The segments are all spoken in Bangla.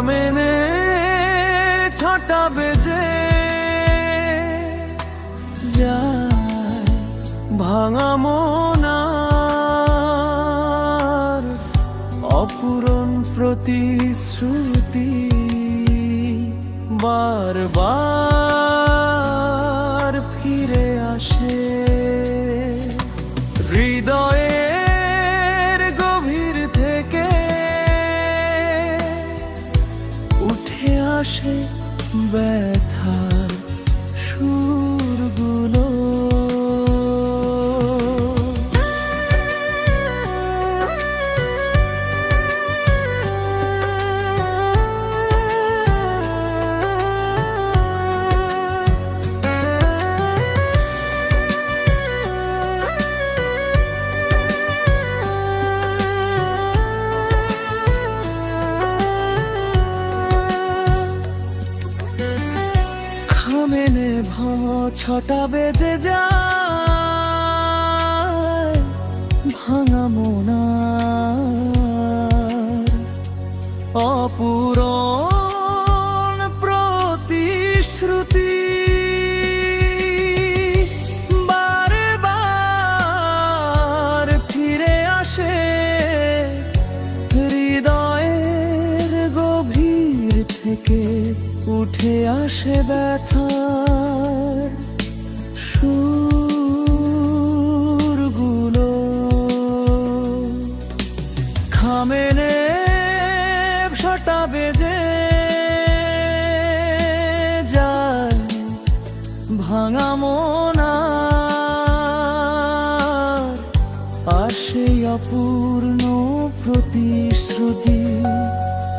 খামেনে ৬টা বেজে যায়, ভাঙা মন আর অপূরণ প্রতিশ্রুতি বারবার ফিরে আসে। হৃদয়ের গভীর থেকে উঠে আসে ব্যথার সুরগুলো। খামেনে ভাঙা ৬টা বেজে যায়, ভাঙা মন আর অপূরণ প্রতিশ্রুতি বারবার ফিরে আসে। হৃদয়ের গভীর থেকে উঠে আসে ব্যথার সুরগুলো। খামেনে ৬টা বেজে যায়, ভাঙা মন আর সেই অপূর্ণ প্রতিশ্রুতি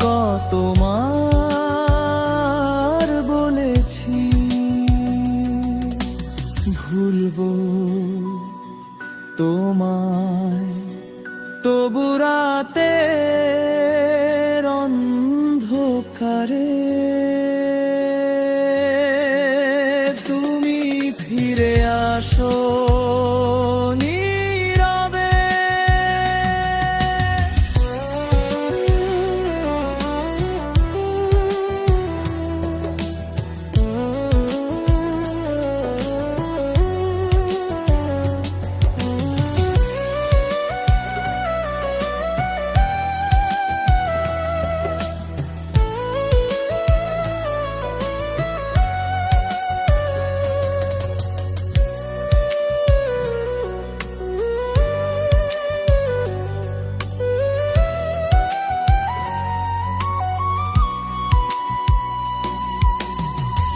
কত মার বলেছি ভুলবো তোমায়, তবু রাতের অন্ধকারে তুমি ফিরে আসো নীরবে।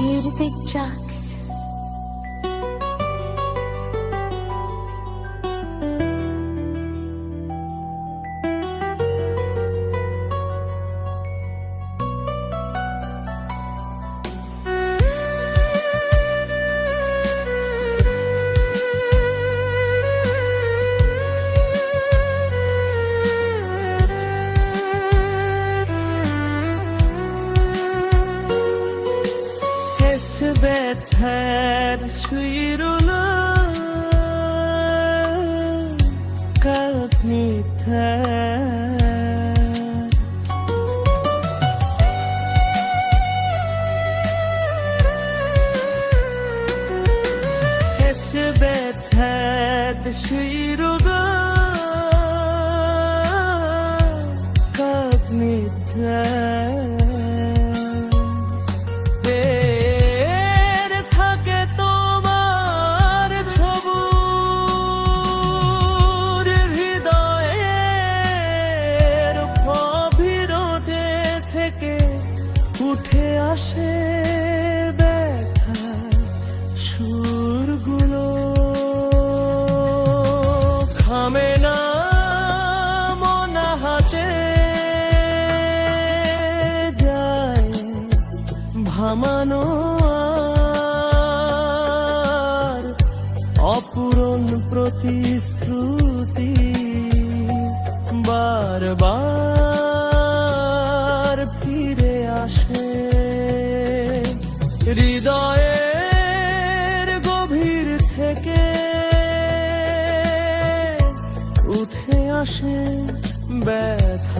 You're the big jacks. Bether suyrulu kalp mither Bether suyrulu kalp mither উঠে আসে ব্যথার সুরগুলো। খামে না মন হাঁচে যায়, ভামানো আর অপূরণ প্রতিশ্রুতি বারবার ফিরে আসে। হৃদয়ের গভীর থেকে উঠে আসে ব্যথা।